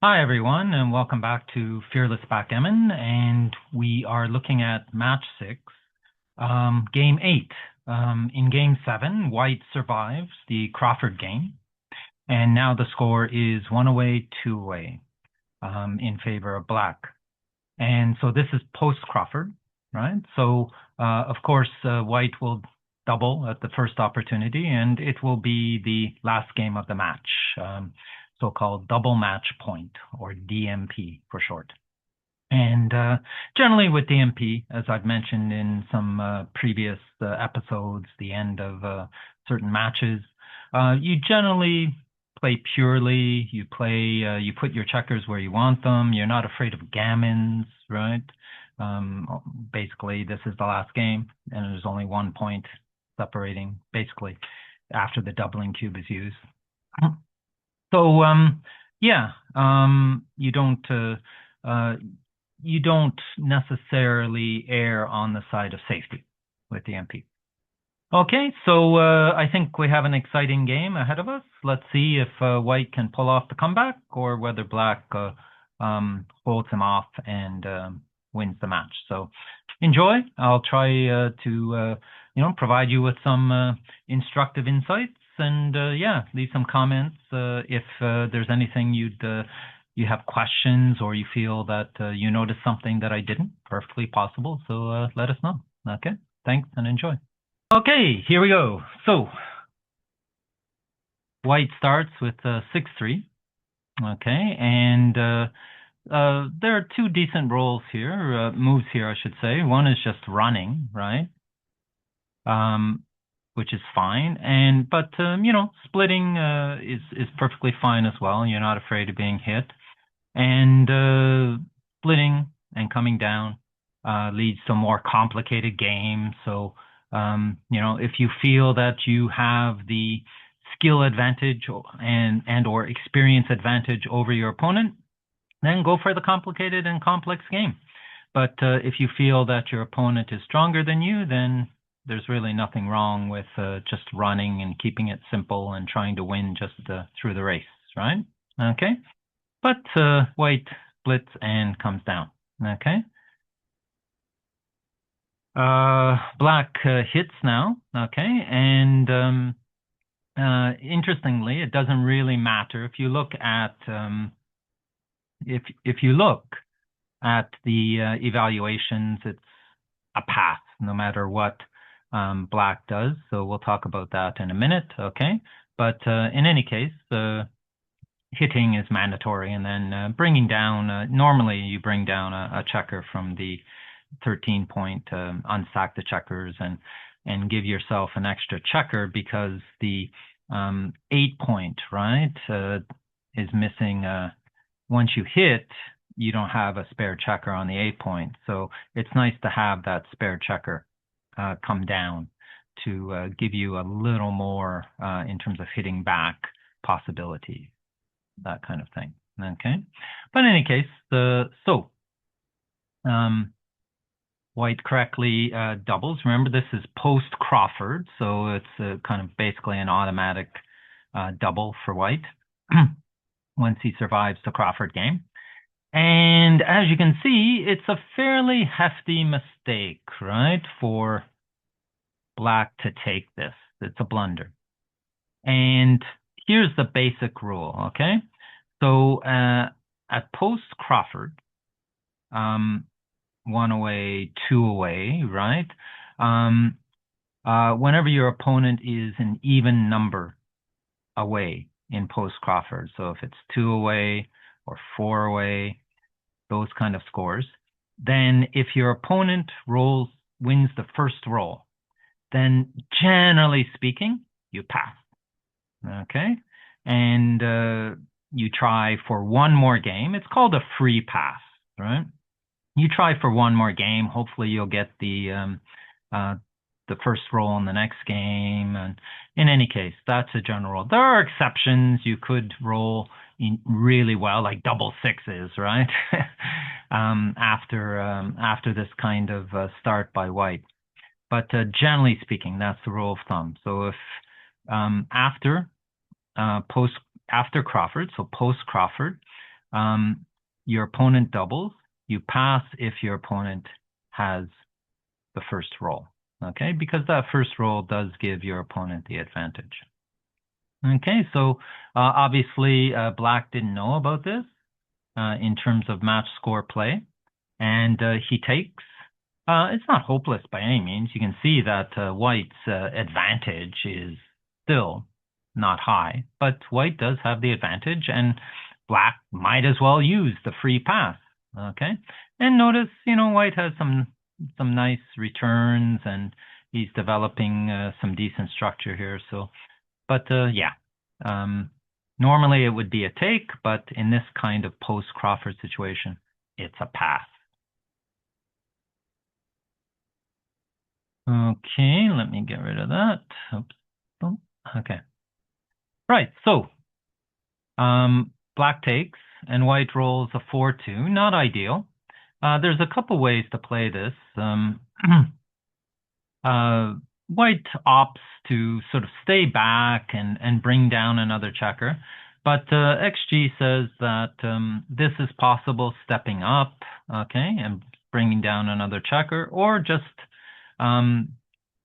Hi, everyone, and welcome back to Fearless Backgammon. And we are looking at match 6, game 8. In game 7, White survives the Crawford game. And now the score is 1 away, 2 away in favor of Black. And so this is post Crawford, right? So, of course, White will double at the first opportunity, and it will be the last game of the match. So-called double match point, or DMP for short. And generally with DMP, as I've mentioned in some previous episodes, the end of certain matches, you generally play purely. You play, you put your checkers where you want them. You're not afraid of gammons, right? Basically, this is the last game, and there's only 1 point separating, basically, after the doubling cube is used. So, yeah, you don't necessarily err on the side of safety with the MP. Okay, so I think we have an exciting game ahead of us. Let's see if White can pull off the comeback or whether Black holds him off and wins the match. So enjoy. I'll try to provide you with some instructive insights. And yeah, leave some comments if there's anything you have questions or you feel that you noticed something that I didn't. Perfectly possible. So let us know. Okay, thanks and enjoy. Okay, here we go. So White starts with 6-3. Okay, and there are two decent roles here, moves here, I should say. One is just running, right? Which is fine. But splitting is perfectly fine as well. You're not afraid of being hit. And splitting and coming down leads to a more complicated game. So, if you feel that you have the skill advantage and or experience advantage over your opponent, then go for the complicated and complex game. But if you feel that your opponent is stronger than you, then there's really nothing wrong with just running and keeping it simple and trying to win just through the race, right? Okay. But White splits and comes down. Okay. Black hits now. Okay. And interestingly, it doesn't really matter if you look at if you look at the evaluations, it's a pass no matter what Black does. So we'll talk about that in a minute. Okay. But in any case, hitting is mandatory, and then bringing down, normally you bring down a checker from the 13 point, unstack the checkers and give yourself an extra checker because the 8 point, right, is missing. Once you hit, you don't have a spare checker on the 8 point. So it's nice to have that spare checker come down to give you a little more in terms of hitting back possibilities, that kind of thing. Okay. But in any case, White correctly doubles. Remember, this is post Crawford, so it's kind of basically an automatic double for White once he survives the Crawford game. And as you can see, it's a fairly hefty mistake, right, for Black to take this. It's a blunder. And here's the basic rule, okay? So at post Crawford, 1 away, 2 away, right? Whenever your opponent is an even number away in post Crawford, so if it's 2 away or 4 away, those kind of scores, then if your opponent wins the first roll, then generally speaking, you pass. Okay? And you try for one more game. It's called a free pass, right? You try for one more game. Hopefully you'll get the first roll in the next game. And in any case, that's a general rule. There are exceptions. You could roll really well, like double sixes, right? After this kind of start by White. But generally speaking, that's the rule of thumb. So if after Crawford, so post Crawford, your opponent doubles. You pass if your opponent has the first roll, okay? Because that first roll does give your opponent the advantage. Okay, so obviously Black didn't know about this in terms of match score play, and he takes. It's not hopeless by any means. You can see that White's advantage is still not high, but White does have the advantage, and Black might as well use the free pass. Okay, and notice, White has some nice returns, and he's developing some decent structure here. So, but yeah, normally it would be a take, but in this kind of post-Crawford situation, it's a pass. Okay, let me get rid of that. Oops. Oh, okay. Right, so Black takes and White rolls a 4-2. Not ideal. There's a couple ways to play this. White opts to sort of stay back and bring down another checker. But XG says that this is possible stepping up, okay, and bringing down another checker, or just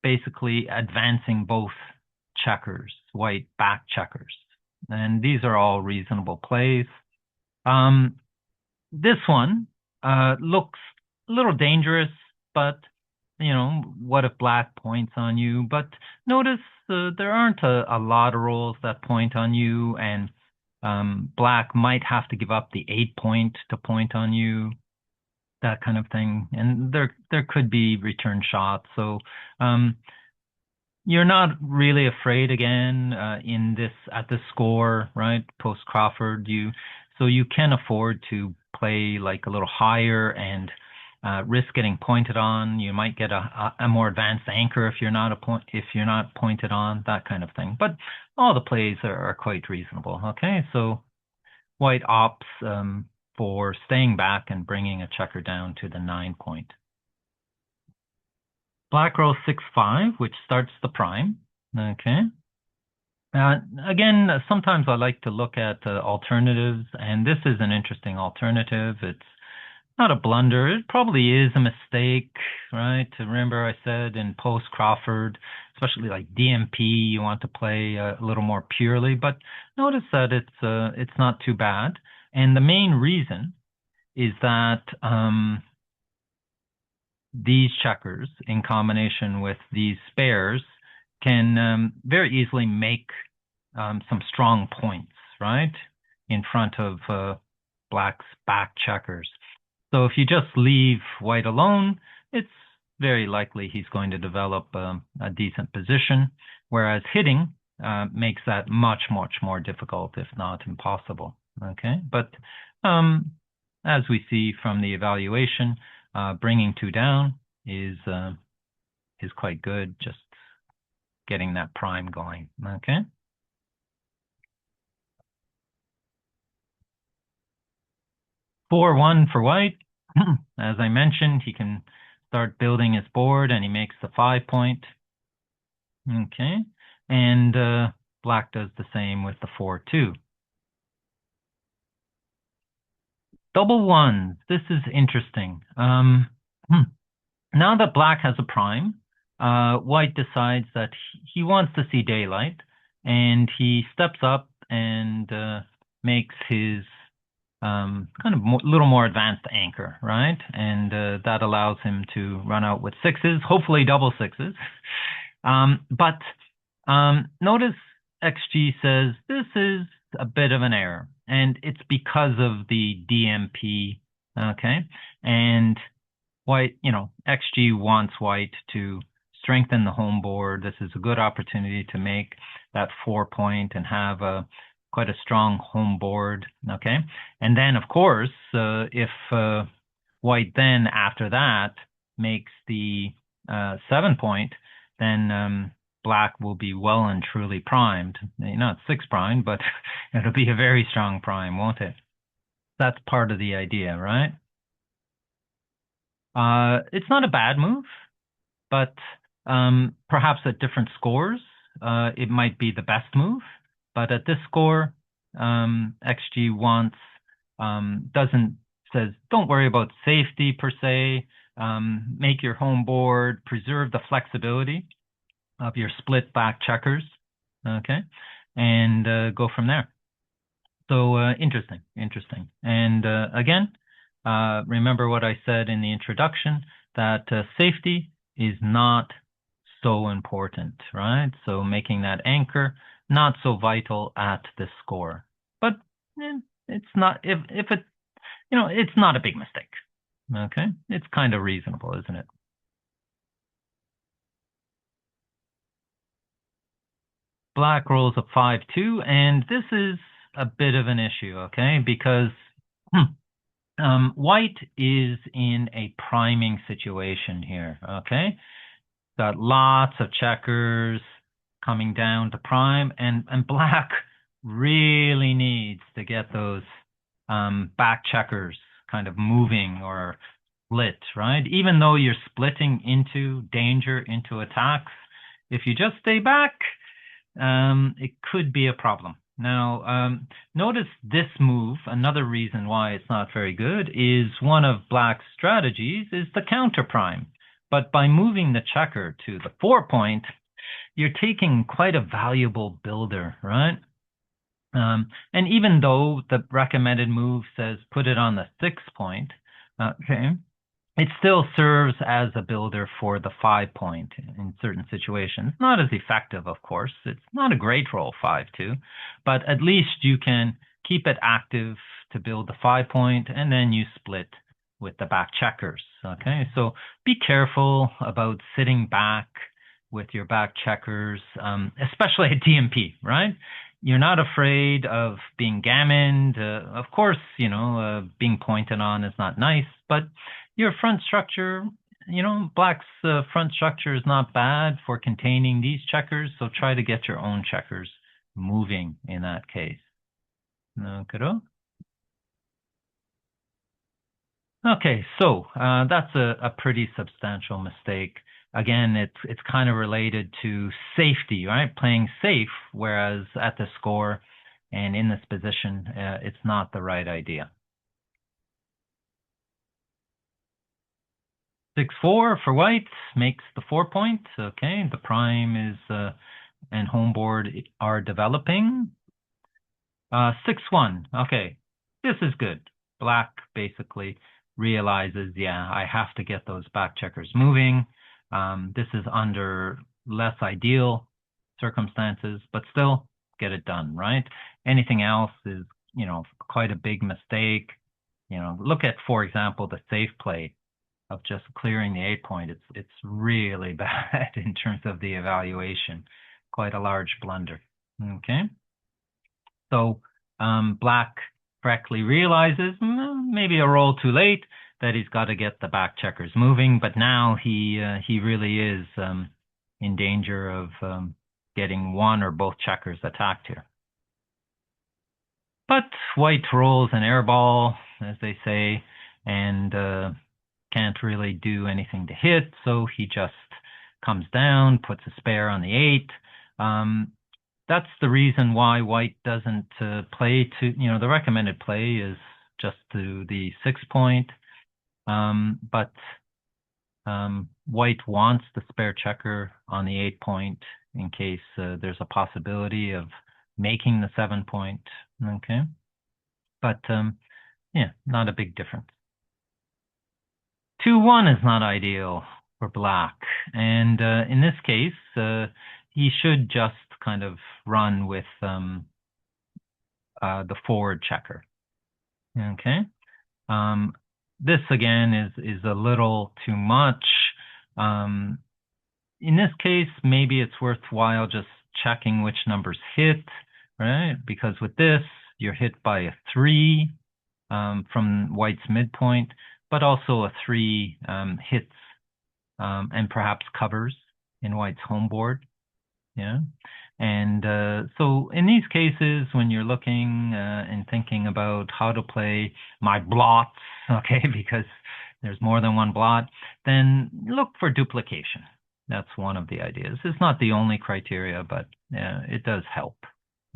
basically advancing both checkers, White back checkers. And these are all reasonable plays. This one looks a little dangerous, but what if Black points on you? But notice there aren't a lot of rolls that point on you, and Black might have to give up the 8 point to point on you, that kind of thing. And there could be return shots. So you're not really afraid again at this score, right? Post Crawford, so you can afford to play like a little higher and risk getting pointed on. You might get a more advanced anchor if you're not pointed on, that kind of thing. But all the plays are quite reasonable. Okay, so White opts for staying back and bringing a checker down to the 9 point. Black rolls 6-5, which starts the prime. Okay. Again, sometimes I like to look at alternatives, and this is an interesting alternative. It's not a blunder. It probably is a mistake, right? Remember I said in post Crawford, especially like DMP, you want to play a little more purely, but notice that it's not too bad. And the main reason is that these checkers in combination with these spares can very easily make some strong points, right, in front of Black's back checkers. So if you just leave White alone, it's very likely he's going to develop a decent position, whereas hitting makes that much, much more difficult, if not impossible. Okay, but as we see from the evaluation, bringing 2 down is quite good, just getting that prime going. Okay. (4-1) for White. As I mentioned, he can start building his board, and he makes the 5 point. Okay, and Black does the same with the 4-2. Double ones. This is interesting. Now that Black has a prime, White decides that he wants to see daylight, and he steps up and makes his kind of little more advanced anchor, right? And that allows him to run out with 6s, hopefully double 6s. But notice XG says this is a bit of an error, and it's because of the DMP, okay? And White, XG wants White to strengthen the home board. This is a good opportunity to make that 4 point and have quite a strong home board, okay? And then, of course, if White then, after that, makes the 7 point, then Black will be well and truly primed. Not 6 primed, but it'll be a very strong prime, won't it? That's part of the idea, right? It's not a bad move, but perhaps at different scores, it might be the best move. But at this score, XG wants says don't worry about safety per se. Make your home board, preserve the flexibility of your split back checkers, okay, and go from there. So interesting. And again, remember what I said in the introduction, that safety is not so important, right? So making that anchor, not so vital at the score. But it's not, if it, it's not a big mistake. Okay, it's kind of reasonable, isn't it? Black rolls a 5-2, and this is a bit of an issue, okay? Because white is in a priming situation here, okay? Got lots of checkers coming down to prime, and black really needs to get those back checkers kind of moving or split, right? Even though you're splitting into danger, into attacks, if you just stay back, it could be a problem. Now, notice this move, another reason why it's not very good, is one of black's strategies is the counter prime. But by moving the checker to the 4 point, you're taking quite a valuable builder, right? And even though the recommended move says put it on the 6 point, okay, it still serves as a builder for the 5 point in certain situations. Not as effective, of course. It's not a great roll, 5-2, but at least you can keep it active to build the 5 point, and then you split with the back checkers. Okay, so be careful about sitting back with your back checkers, especially at DMP, right? You're not afraid of being gammoned. Of course, being pointed on is not nice, but your front structure, black's front structure is not bad for containing these checkers, so try to get your own checkers moving in that case. Okay, so that's a pretty substantial mistake. Again, it's kind of related to safety, right? Playing safe, whereas at the score and in this position, it's not the right idea. 6-4 for white makes the 4 point. Okay, the prime is and home board are developing. 6-1. Okay, this is good. Black basically realizes, yeah, I have to get those back checkers moving. This is under less ideal circumstances, but still get it done, right? Anything else is, quite a big mistake. Look at, for example, the safe play of just clearing the 8 point. It's really bad in terms of the evaluation. Quite a large blunder. Okay. So black correctly realizes, maybe a roll too late, that he's got to get the back checkers moving, but now he really is in danger of getting one or both checkers attacked here. But white rolls an air ball, as they say, and can't really do anything to hit, so he just comes down, puts a spare on the 8. That's the reason why white doesn't play to, the recommended play is just to the 6 point. But white wants the spare checker on the 8 point in case there's a possibility of making the 7 point. Okay. But yeah, not a big difference. 2-1 is not ideal for black. And in this case, he should just kind of run with the forward checker. Okay. This again is a little too much. In this case, maybe it's worthwhile just checking which numbers hit, right? Because with this, you're hit by a 3 from white's midpoint, but also a 3 hits and perhaps covers in white's home board. Yeah. And so in these cases, when you're looking and thinking about how to play my blots, okay, because there's more than one blot, then look for duplication. That's one of the ideas. It's not the only criteria, but it does help.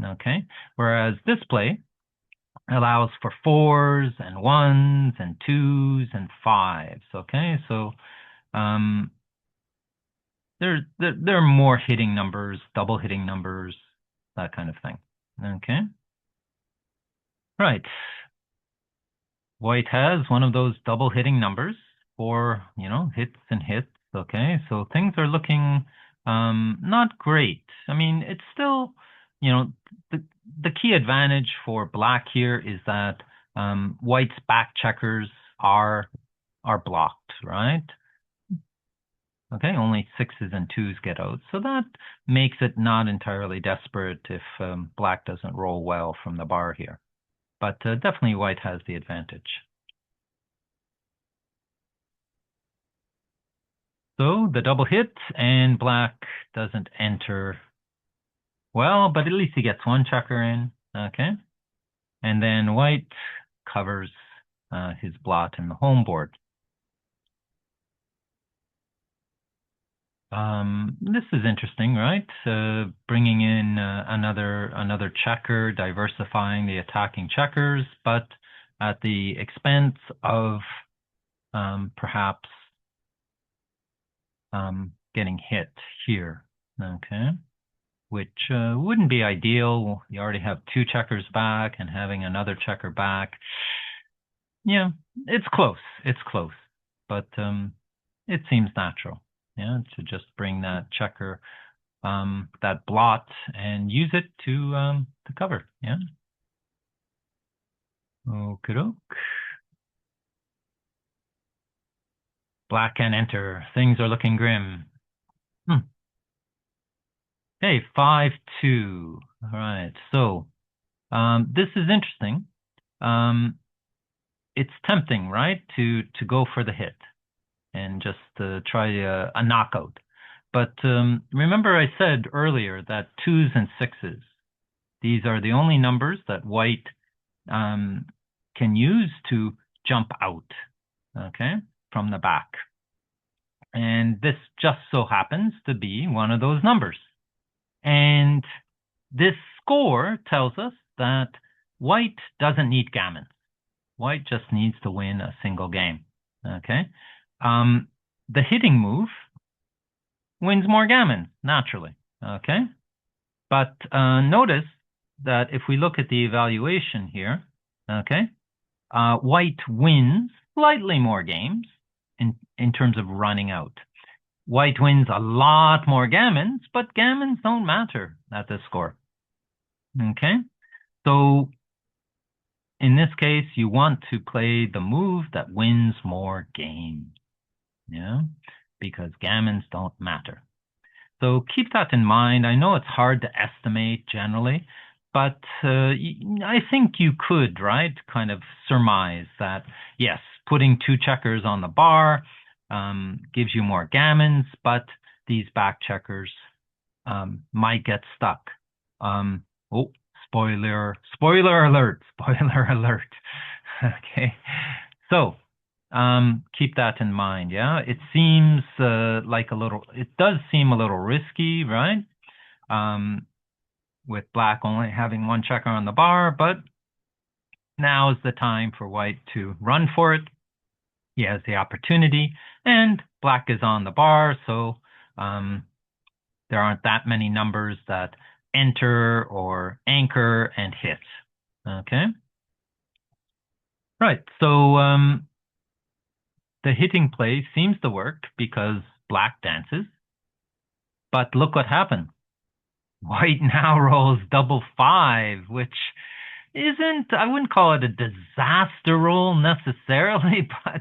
Okay. Whereas this play, allows for 4s and 1s and 2s and 5s. Okay, so um, there are more hitting numbers, double hitting numbers, that kind of thing. Okay, right. White has one of those double hitting numbers for, hits and hits. Okay, so things are looking not great. I mean, it's still, you know, the the key advantage for black here is that white's back checkers are blocked, right? Okay, only 6s and 2s get out, so that makes it not entirely desperate if black doesn't roll well from the bar here. But definitely white has the advantage. So the double hit, and black doesn't enter well, but at least he gets one checker in. Okay. And then white covers his blot in the home board. This is interesting, right? Bringing in another checker, diversifying the attacking checkers, but at the expense of perhaps getting hit here. Okay. Which wouldn't be ideal. You already have 2 checkers back, and having another checker back. Yeah, it's close. It's close. But it seems natural, yeah, to just bring that checker, that blot, and use it to cover, yeah. Okie doke. Black can enter. Things are looking grim. Okay, 5-2. All right, so this is interesting. It's tempting, right, to go for the hit and just try a knockout. But remember I said earlier that 2s and 6s, these are the only numbers that white can use to jump out, okay, from the back. And this just so happens to be one of those numbers. And this score tells us that white doesn't need gammons. White just needs to win a single game. Okay. The hitting move wins more gammons, naturally. Okay. But notice that if we look at the evaluation here, okay, white wins slightly more games in terms of running out. White wins a lot more gammons, but gammons don't matter at this score. Okay. So in this case, you want to play the move that wins more games, yeah, because gammons don't matter. So keep that in mind. I know it's hard to estimate generally, but I think you could, right, kind of surmise that, yes, putting 2 checkers on the bar gives you more gammons, but these back checkers might get stuck. Oh, spoiler alert, spoiler alert. Okay, so keep that in mind, yeah? It seems it does seem a little risky, right? With black only having 1 checker on the bar, but now is the time for white to run for it. He has the opportunity, and black is on the bar, so there aren't that many numbers that enter or anchor and hit. Okay. Right. So the hitting play seems to work because black dances. But look what happened. White now rolls double 5, which I wouldn't call it a disaster roll necessarily, but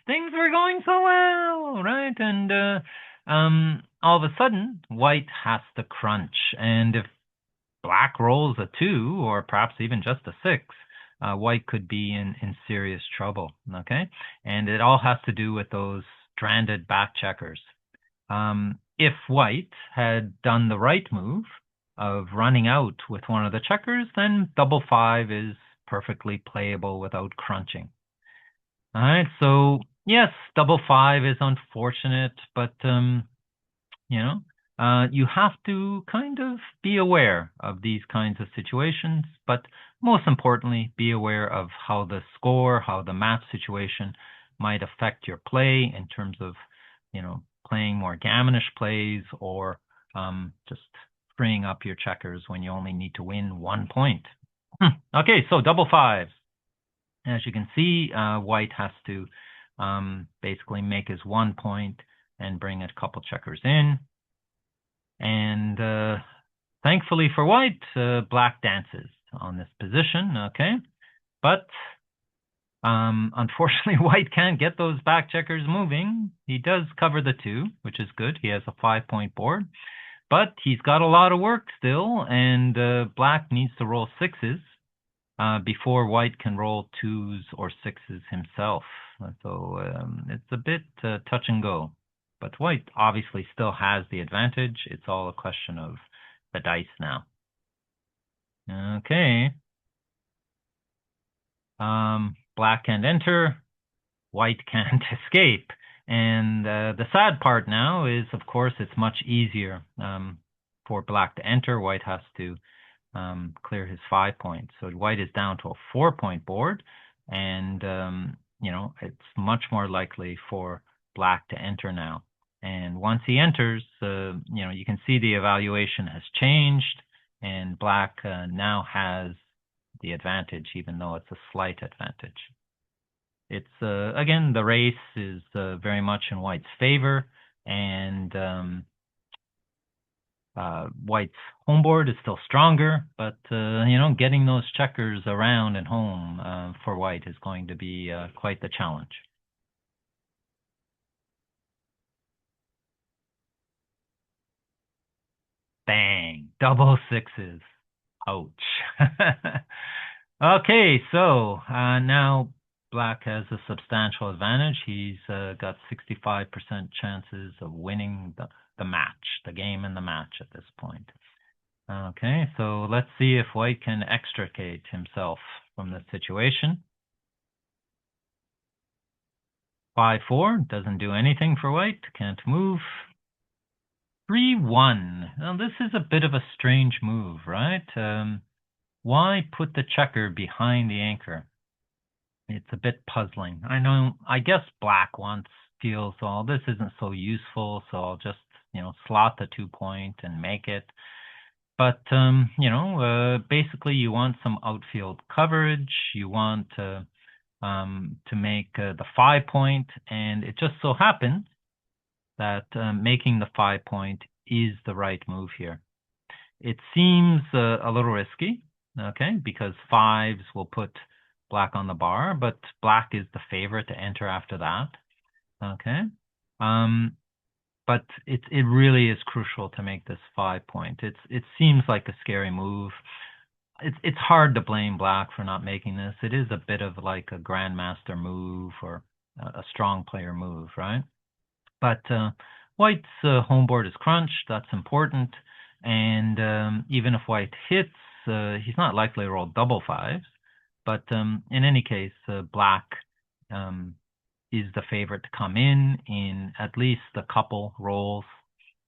things were going so well, right? And all of a sudden, white has to crunch. And if black rolls a 2, or perhaps even just a 6, white could be in serious trouble, okay? And it all has to do with those stranded back checkers. If white had done the right move of running out with one of the checkers, then double 5 is perfectly playable without crunching. All right, so yes, double 5 is unfortunate, but You have to kind of be aware of these kinds of situations, but most importantly, be aware of how the score, how the match situation might affect your play in terms of, playing more gammonish plays or just freeing up your checkers when you only need to win 1 point. Okay, so double fives. As you can see, white has to basically make his 1 point and bring a couple checkers in. And thankfully for white, black dances on this position, okay? But unfortunately, white can't get those back checkers moving. He does cover the 2, which is good. He has a 5-point board. But he's got a lot of work still, and black needs to roll 6s before white can roll 2s or 6s himself. So it's a bit touch and go. But white obviously still has the advantage. It's all a question of the dice now. Okay. Black can't enter. White can't escape. And the sad part now is, of course, it's much easier for black to enter. White has to clear his 5 points. So white is down to a 4-point board, and it's much more likely for black to enter now. And once he enters, you can see the evaluation has changed, and black now has the advantage, even though it's a slight advantage. It's again, the race is very much in white's favor, and white's home board is still stronger, but getting those checkers around and home for white is going to be quite the challenge. Bang! Double 6s. Ouch. Okay, so now black has a substantial advantage. He's got 65% chances of winning the match, the game and the match at this point. Okay, so let's see if white can extricate himself from this situation. 5-4 doesn't do anything for white, can't move. 3-1. Now this is a bit of a strange move, right? Why put the checker behind the anchor? It's a bit puzzling. I guess black feels, well, this isn't so useful, so I'll just, slot the 2-point and make it. But, basically you want some outfield coverage. You want to make the 5-point, and it just so happens that making the 5-point is the right move here. It seems a little risky, okay, because 5s will put black on the bar, but black is the favorite to enter after that, okay? But it really is crucial to make this 5-point. It seems like a scary move. It's hard to blame black for not making this. It is a bit of like a grandmaster move or a strong player move, right? But white's home board is crunched. That's important. And even if white hits, he's not likely to roll double 5s. But in any case, black is the favorite to come in at least a couple rolls.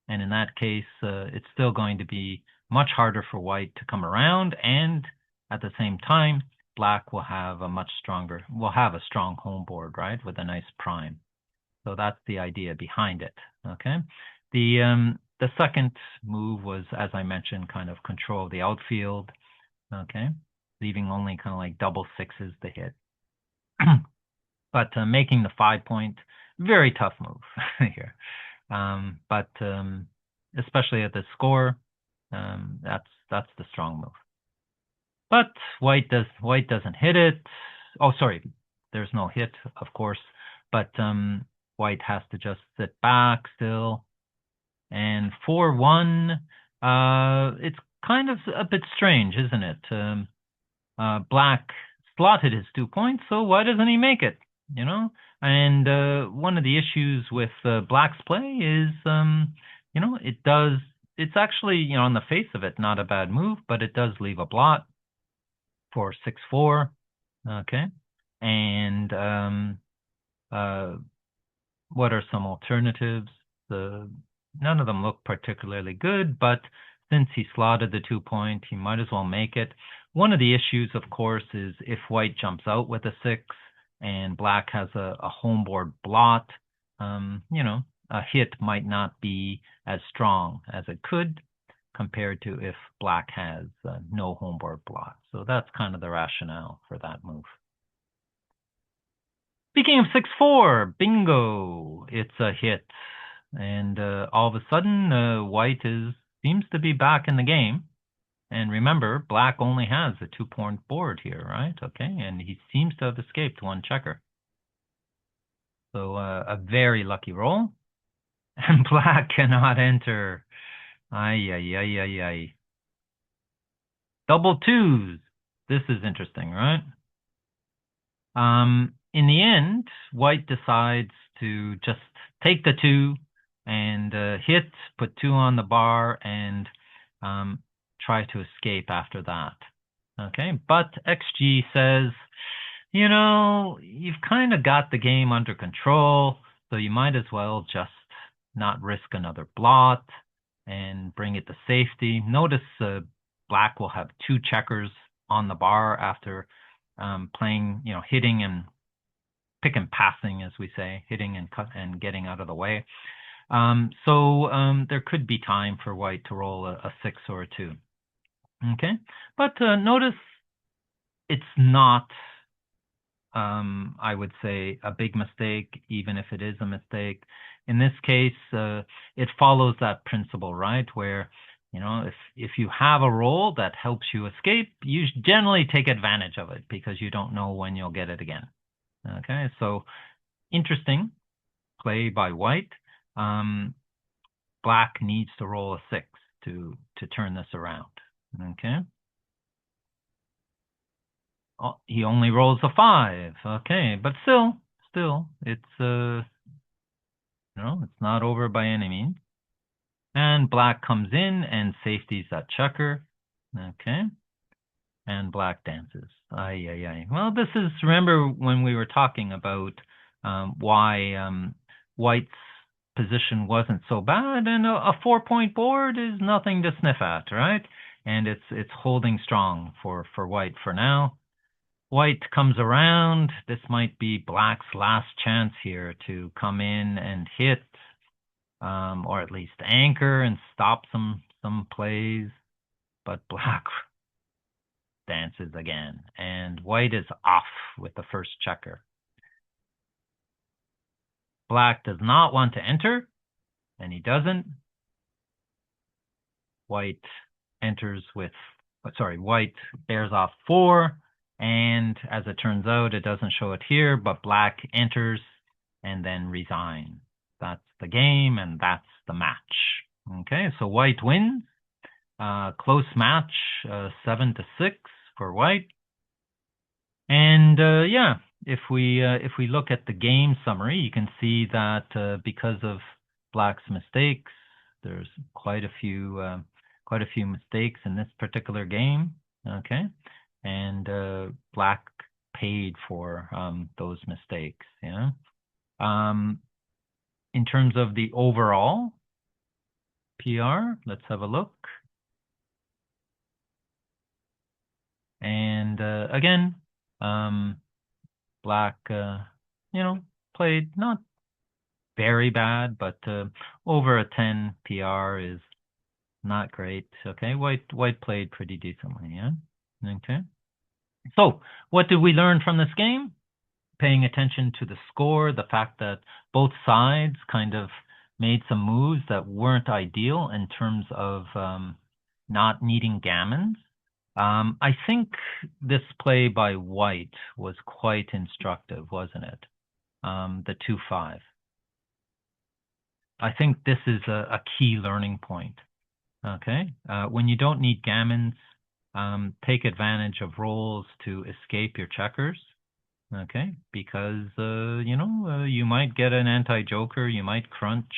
And in that case, it's still going to be much harder for white to come around. And at the same time, black will have a strong home board, right, with a nice prime. So that's the idea behind it, okay? The second move was, as I mentioned, kind of control the outfield, okay? Leaving only kind of like double 6s to hit. But making the 5-point, very tough move here. But especially at the score, that's the strong move. But white doesn't hit it. Oh, sorry, there's no hit, of course. But white has to just sit back still. And 4-1, it's kind of a bit strange, isn't it? Black slotted his 2 points, so why doesn't he make it? And one of the issues with black's play is, it's actually, on the face of it, not a bad move, but it does leave a blot for 6-4, okay? And what are some alternatives? None of them look particularly good, but since he slotted the 2-point, he might as well make it. One of the issues, of course, is if white jumps out with a 6 and black has a homeboard blot, a hit might not be as strong as it could compared to if black has no homeboard blot. So that's kind of the rationale for that move. Speaking of 6-4, bingo! It's a hit. And all of a sudden, white seems to be back in the game. And remember, black only has a 2-point board here, right? Okay, and he seems to have escaped one checker. So a very lucky roll. And black cannot enter. Ay, ay, ay, ay, ay. Double twos. This is interesting, right? In the end, white decides to just take the 2 and hit, put 2 on the bar, and try to escape after that. Okay, but XG says, you've kind of got the game under control, so you might as well just not risk another blot and bring it to safety. Notice black will have 2 checkers on the bar after playing, hitting and pick and passing, as we say, hitting and cut and getting out of the way. So there could be time for white to roll a 6 or a 2. Okay, but notice it's not, I would say, a big mistake, even if it is a mistake. In this case, it follows that principle, right? Where, if you have a roll that helps you escape, you generally take advantage of it because you don't know when you'll get it again. Okay, so interesting play by white. Black needs to roll a 6 to turn this around. Okay. Oh, he only rolls a 5. Okay, but still, it's it's not over by any means. And black comes in and safeties that checker. Okay. And black dances. Ay, ay, ay. Well, this is, remember when we were talking about why white's position wasn't so bad, and a 4-point board is nothing to sniff at, right? And it's holding strong for white for now. White comes around. This might be black's last chance here to come in and hit, or at least anchor and stop some plays. But black dances again, and white is off with the first checker. Black does not want to enter, and he doesn't. White enters with, white bears off 4, and as it turns out, it doesn't show it here, but black enters and then resigns. That's the game, and that's the match. Okay, so white wins. Close match, 7-6 for white. And yeah, if we look at the game summary, you can see that because of black's mistakes, there's quite a few mistakes in this particular game. Okay, and black paid for those mistakes. Yeah. In terms of the overall PR, let's have a look. And again, black, played not very bad, but over a 10 PR is not great. Okay, white played pretty decently. Yeah. Okay. So, what did we learn from this game? Paying attention to the score, the fact that both sides kind of made some moves that weren't ideal in terms of not needing gammons. I think this play by white was quite instructive, wasn't it? The 2-5. I think this is a key learning point. Okay, when you don't need gammons, take advantage of rolls to escape your checkers. Okay, because you might get an anti-joker, you might crunch,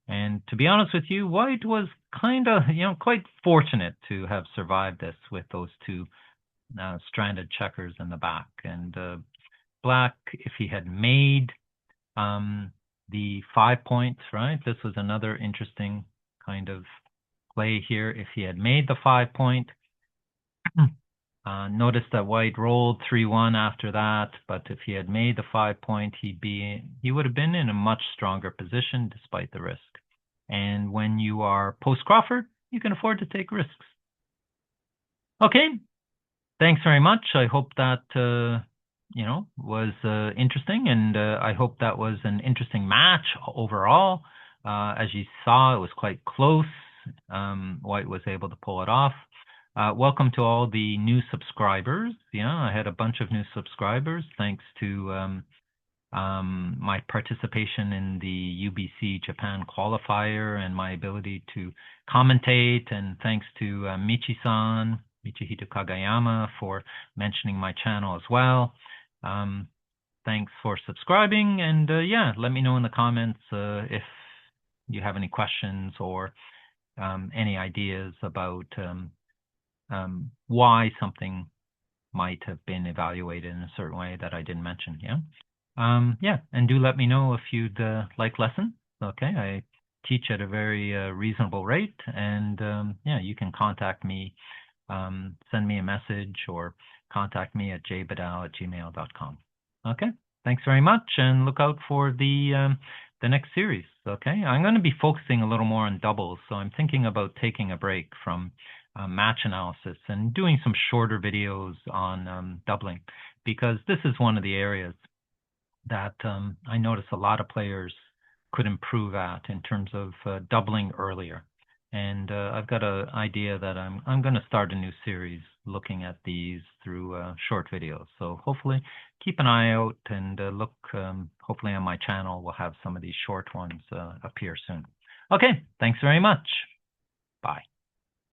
and to be honest with you, white was kind of quite fortunate to have survived this with those 2 stranded checkers in the back. And black, if he had made the 5 points, right? This was another interesting kind of play here. If he had made the 5 point, notice that white rolled 3-1 after that, but if he had made the 5 point, he would have been in a much stronger position despite the risk. And when you are post Crawford, you can afford to take risks. Okay, thanks very much. I hope that was interesting, and I hope that was an interesting match overall. As you saw, it was quite close. White was able to pull it off. Welcome to all the new subscribers. Yeah, I had a bunch of new subscribers thanks to my participation in the UBC Japan qualifier and my ability to commentate, and thanks to Michihito Kagayama for mentioning my channel as well. Thanks for subscribing, and yeah, let me know in the comments if you have any questions or any ideas about why something might have been evaluated in a certain way that I didn't mention. Yeah, and do let me know if you'd like lessons. Okay, I teach at a very reasonable rate, and yeah, you can contact me, send me a message, or contact me at jbadal@gmail.com. Okay, thanks very much, and look out for the next series. Okay, I'm going to be focusing a little more on doubles, so I'm thinking about taking a break from match analysis and doing some shorter videos on doubling, because this is one of the areas that I notice a lot of players could improve at in terms of doubling earlier. And I've got an idea that I'm going to start a new series looking at these through short videos. So hopefully keep an eye out and look. Hopefully on my channel we'll have some of these short ones appear soon. Okay, thanks very much. Bye.